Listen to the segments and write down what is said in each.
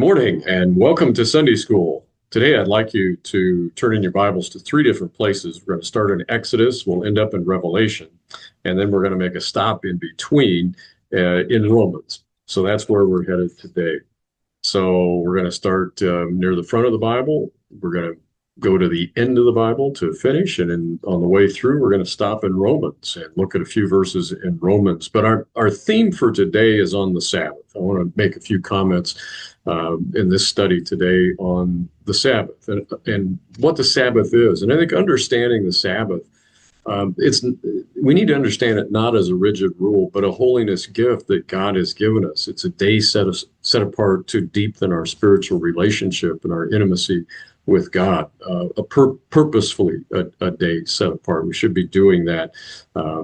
morning and welcome to Sunday School. Today I'd like you to turn in your Bibles to three different places. We're going to start in Exodus, we'll end up in Revelation, and then we're going to make a stop in between in Romans. So that's where we're headed today. So we're going to start near the front of the Bible. We're going to go to the end of the Bible to finish, and then on the way through, we're going to stop in Romans and look at a few verses in Romans. But our theme for today is on the Sabbath. I want to make a few comments in this study today on the Sabbath and what the Sabbath is. And I think understanding the Sabbath, we need to understand it not as a rigid rule, but a holiness gift that God has given us. It's a day set apart to deepen our spiritual relationship and our intimacy with God, purposefully a day set apart. We should be doing that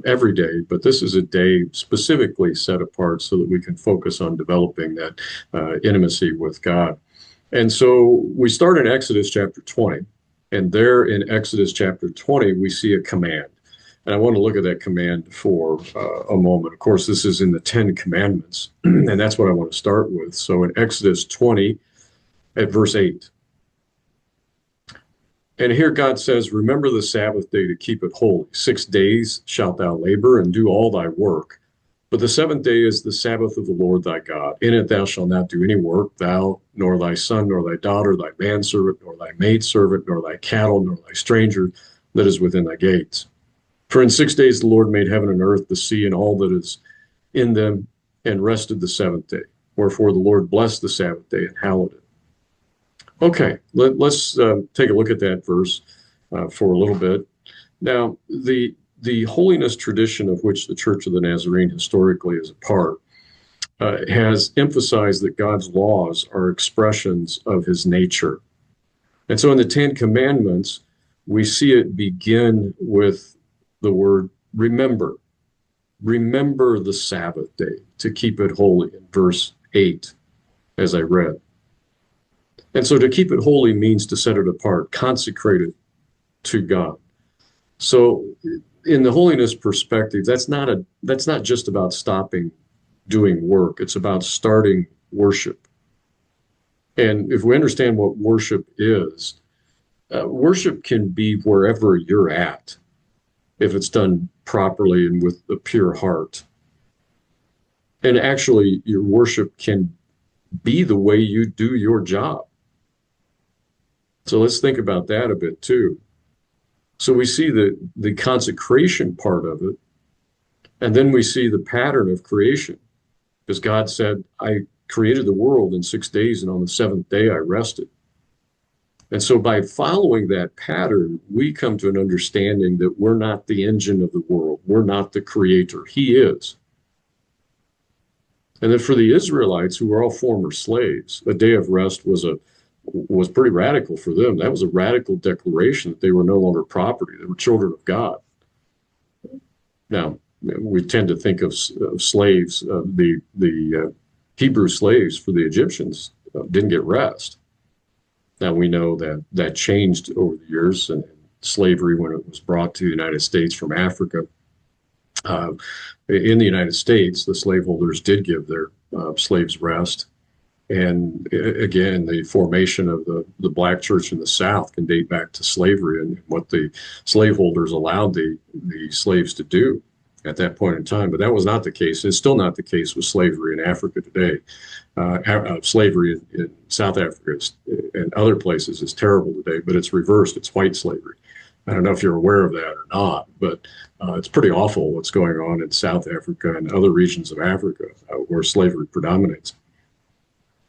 every day, but this is a day specifically set apart so that we can focus on developing that intimacy with God. And so we start in Exodus chapter 20, and there in Exodus chapter 20, we see a command. And I want to look at that command for a moment. Of course, this is in the Ten Commandments, and that's what I want to start with. So in Exodus 20 at verse 8, and here God says, "Remember the Sabbath day to keep it holy. 6 days shalt thou labor and do all thy work. But the seventh day is the Sabbath of the Lord thy God. In it thou shalt not do any work, thou, nor thy son, nor thy daughter, thy manservant, nor thy maidservant, nor thy cattle, nor thy stranger that is within thy gates. For in 6 days the Lord made heaven and earth, the sea, and all that is in them, and rested the seventh day. Wherefore the Lord blessed the Sabbath day and hallowed it." Okay, let's take a look at that verse for a little bit. Now, the holiness tradition of which the Church of the Nazarene historically is a part has emphasized that God's laws are expressions of his nature. And so in the Ten Commandments, we see it begin with the word remember. Remember the Sabbath day to keep it holy in verse 8, as I read. And so to keep it holy means to set it apart, consecrate it to God. So in the holiness perspective, that's not just about stopping doing work. It's about starting worship. And if we understand what worship is, worship can be wherever you're at, if it's done properly and with a pure heart. And actually, your worship can be the way you do your job. So let's think about that a bit too. So we see the consecration part of it, and then we see the pattern of creation. Because God said, "I created the world in 6 days, and on the seventh day I rested." And so by following that pattern, we come to an understanding that we're not the engine of the world. We're not the creator. He is. And then for the Israelites, who were all former slaves, a day of rest was pretty radical for them. That was a radical declaration that they were no longer property. They were children of God. Now, we tend to think of slaves, the Hebrew slaves for the Egyptians didn't get rest. Now, we know that changed over the years, and slavery, when it was brought to the United States from Africa. In the United States, the slaveholders did give their slaves rest. And again, the formation of the black church in the South can date back to slavery and what the slaveholders allowed the slaves to do at that point in time. But that was not the case. It's still not the case with slavery in Africa today. Slavery in South Africa and other places is terrible today, but it's reversed. It's white slavery. I don't know if you're aware of that or not, but it's pretty awful what's going on in South Africa and other regions of Africa where slavery predominates.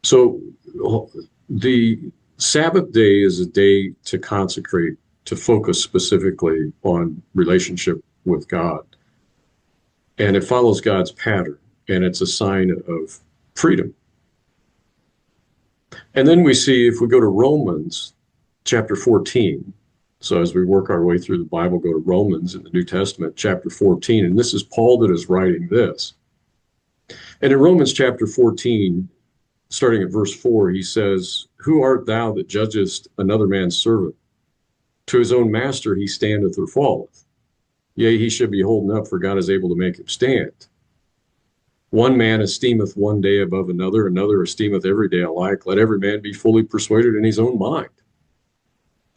So the Sabbath day is a day to consecrate, to focus specifically on relationship with God. And it follows God's pattern, and it's a sign of freedom. And then we see, if we go to Romans chapter 14, so as we work our way through the Bible, go to Romans in the New Testament, chapter 14, and this is Paul that is writing this. And in Romans chapter 14, starting at verse 4, he says, "Who art thou that judgest another man's servant? To his own master he standeth or falleth. Yea, he should be holding up, for God is able to make him stand. One man esteemeth one day above another, another esteemeth every day alike. Let every man be fully persuaded in his own mind.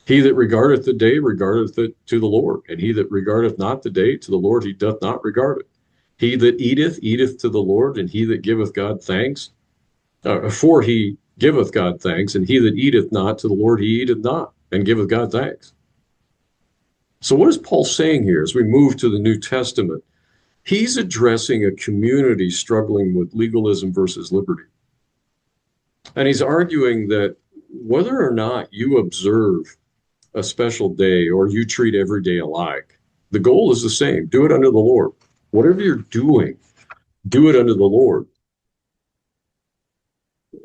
He that regardeth the day regardeth it to the Lord, and he that regardeth not the day to the Lord he doth not regard it. He that eateth, eateth to the Lord, and he that giveth God thanks, for he giveth God thanks, and he that eateth not to the Lord he eateth not, and giveth God thanks. So what is Paul saying here as we move to the New Testament? He's addressing a community struggling with legalism versus liberty. And he's arguing that whether or not you observe a special day or you treat every day alike, the goal is the same. Do it unto the Lord. Whatever you're doing, do it unto the Lord.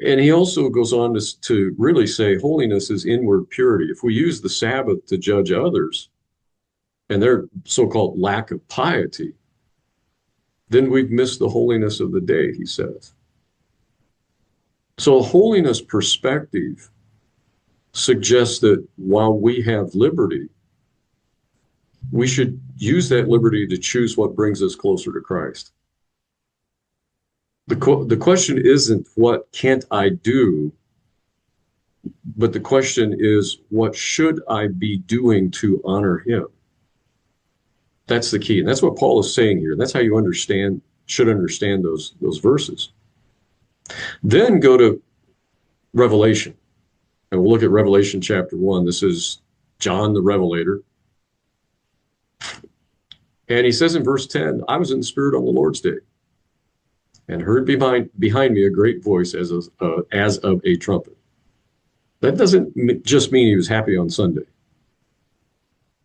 And he also goes on to really say holiness is inward purity. If we use the Sabbath to judge others and their so-called lack of piety, then we've missed the holiness of the day, he says. So a holiness perspective suggests that while we have liberty, we should use that liberty to choose what brings us closer to Christ. The question isn't what can't I do, but the question is what should I be doing to honor him? That's the key. And that's what Paul is saying here. That's how you should understand those verses. Then go to Revelation. And we'll look at Revelation chapter 1. This is John the Revelator. And he says in verse 10, I was in the Spirit on the Lord's day and heard behind me a great voice as of a trumpet. That doesn't just mean he was happy on Sunday.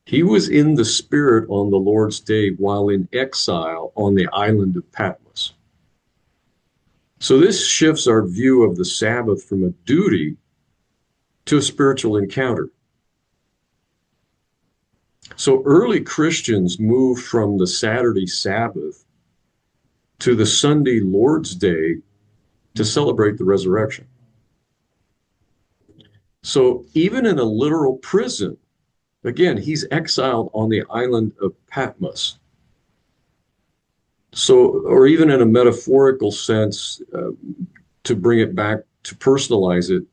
He was in the Spirit on the Lord's day while in exile on the island of Patmos. So this shifts our view of the Sabbath from a duty to a spiritual encounter. So early Christians moved from the Saturday Sabbath to the Sunday Lord's Day to celebrate the resurrection. So even in a literal prison, again, he's exiled on the island of Patmos. So, or even in a metaphorical sense, to bring it back, to personalize it,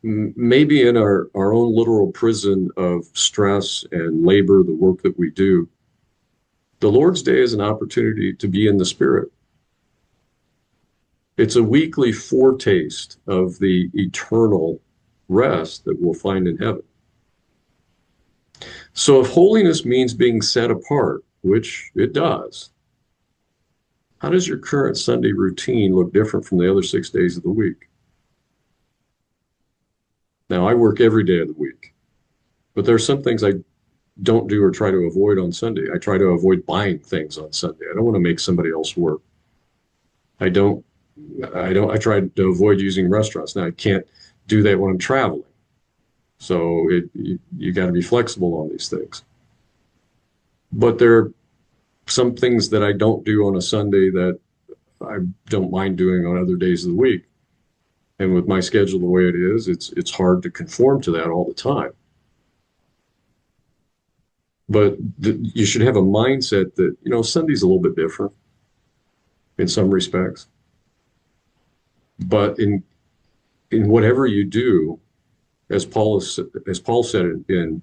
maybe in our own literal prison of stress and labor, the work that we do, the Lord's Day is an opportunity to be in the Spirit. It's a weekly foretaste of the eternal rest that we'll find in heaven. So if holiness means being set apart, which it does, how does your current Sunday routine look different from the other 6 days of the week? Now, I work every day of the week, but there are some things I don't do or try to avoid on Sunday. I try to avoid buying things on Sunday. I don't want to make somebody else work. I try to avoid using restaurants. Now, I can't do that when I'm traveling. So you got to be flexible on these things. But there are some things that I don't do on a Sunday that I don't mind doing on other days of the week. And with my schedule the way it is, it's hard to conform to that all the time. But you should have a mindset that, Sunday's a little bit different in some respects. But in whatever you do, as Paul said in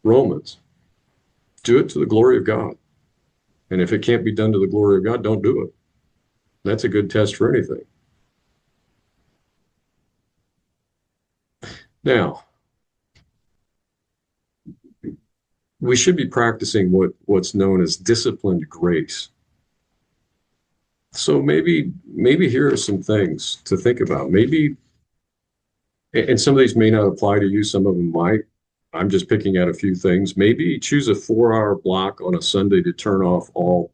Romans, do it to the glory of God. And if it can't be done to the glory of God, don't do it. That's a good test for anything. Now, we should be practicing what's known as disciplined grace. So maybe here are some things to think about. Maybe, and some of these may not apply to you, some of them might. I'm just picking out a few things. Maybe choose a 4-hour block on a Sunday to turn off all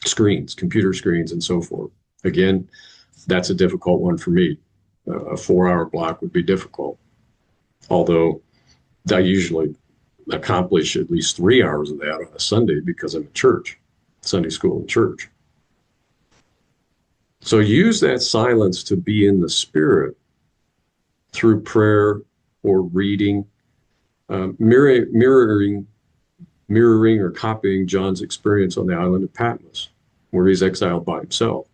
screens, computer screens, and so forth. Again, that's a difficult one for me. A 4-hour block would be difficult. Although I usually accomplish at least 3 hours of that on a Sunday because I'm at church, Sunday school and church. So use that silence to be in the Spirit through prayer or reading, mirroring or copying John's experience on the island of Patmos, where he's exiled by himself.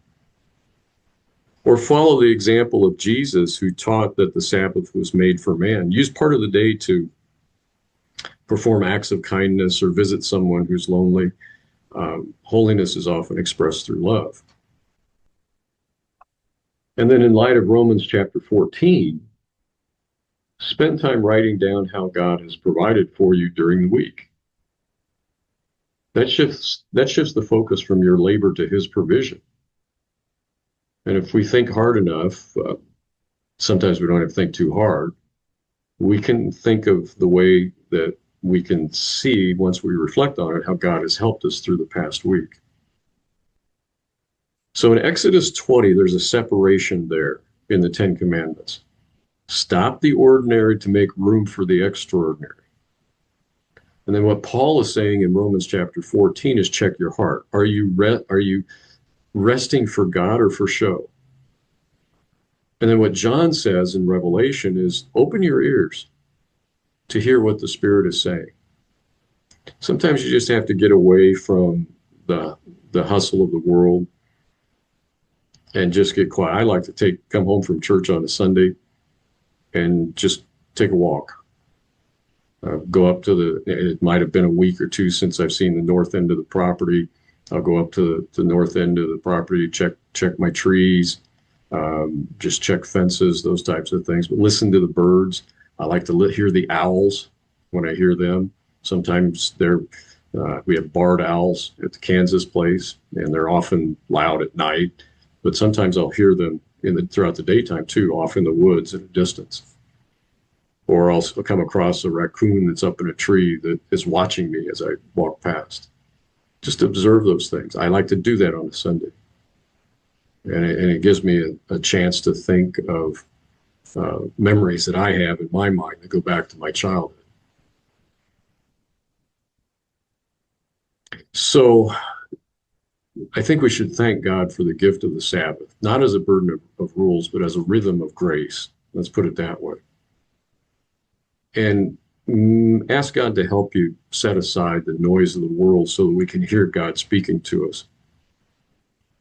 Or follow the example of Jesus, who taught that the Sabbath was made for man. Use part of the day to perform acts of kindness or visit someone who's lonely. Holiness is often expressed through love. And then in light of Romans chapter 14, spend time writing down how God has provided for you during the week. That shifts the focus from your labor to his provision. And if we think hard enough, sometimes we don't have to think too hard, we can think of the way that we can see, once we reflect on it, how God has helped us through the past week. So in Exodus 20, there's a separation there in the Ten Commandments. Stop the ordinary to make room for the extraordinary. And then what Paul is saying in Romans chapter 14 is check your heart. Are you resting for God or for show? And then what John says in Revelation is open your ears to hear what the Spirit is saying. Sometimes you just have to get away from the hustle of the world and just get quiet. I like to come home from church on a Sunday and just take a walk. Go up to it might have been a week or two since I've seen the north end of the property. I'll go up to the north end of the property, check my trees, just check fences, those types of things. But listen to the birds. I like to hear the owls when I hear them. Sometimes we have barred owls at the Kansas place, and they're often loud at night. But sometimes I'll hear them throughout the daytime too, off in the woods at a distance. Or I'll come across a raccoon that's up in a tree that is watching me as I walk past. Just observe those things. I like to do that on a Sunday. And it gives me a chance to think of memories that I have in my mind that go back to my childhood. So I think we should thank God for the gift of the Sabbath, not as a burden of rules, but as a rhythm of grace. Let's put it that way. And ask God to help you set aside the noise of the world so that we can hear God speaking to us.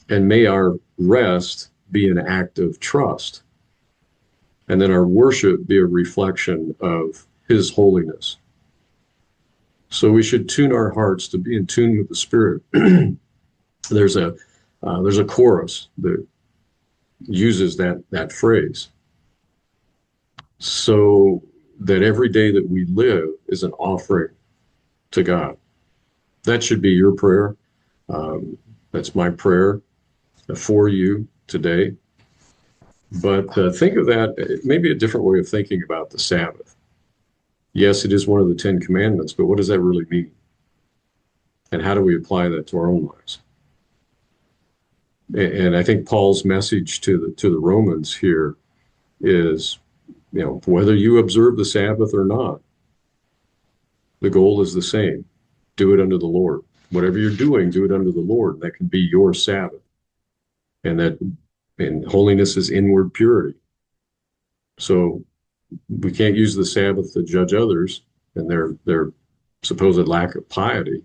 And may our rest be an act of trust. And then our worship be a reflection of his holiness. So we should tune our hearts to be in tune with the Spirit. There's a chorus that uses that phrase. So that every day that we live is an offering to God. That should be your prayer. That's my prayer for you today. But think of that, maybe a different way of thinking about the Sabbath. Yes, it is one of the Ten Commandments, but what does that really mean? And how do we apply that to our own lives? And I think Paul's message to the Romans here is, whether you observe the Sabbath or not, the goal is the same. Do it unto the Lord. Whatever you're doing, do it unto the Lord. That can be your Sabbath. And holiness is inward purity. So we can't use the Sabbath to judge others and their supposed lack of piety.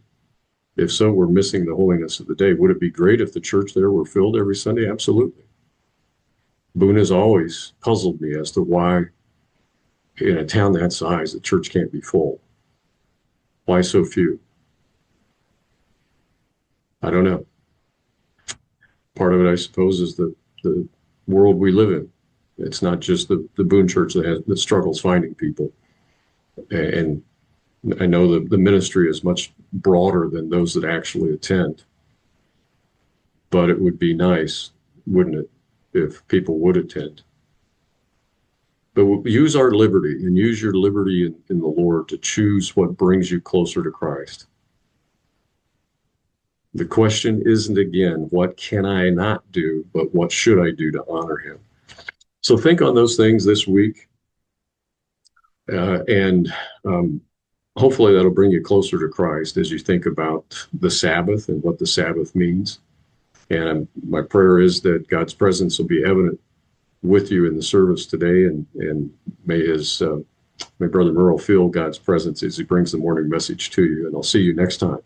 If so, we're missing the holiness of the day. Would it be great if the church there were filled every Sunday? Absolutely. Boone has always puzzled me as to why in a town that size, the church can't be full. Why so few? I don't know. Part of it, I suppose, is the world we live in. It's not just the Boone Church that struggles finding people. And I know the ministry is much broader than those that actually attend. But it would be nice, wouldn't it, if people would attend. But use our liberty and use your liberty in the Lord to choose what brings you closer to Christ. The question isn't, again, what can I not do, but what should I do to honor him? So think on those things this week. And hopefully that'll bring you closer to Christ as you think about the Sabbath and what the Sabbath means. And my prayer is that God's presence will be evident with you in the service today, and may Brother Merle feel God's presence as he brings the morning message to you. And I'll see you next time.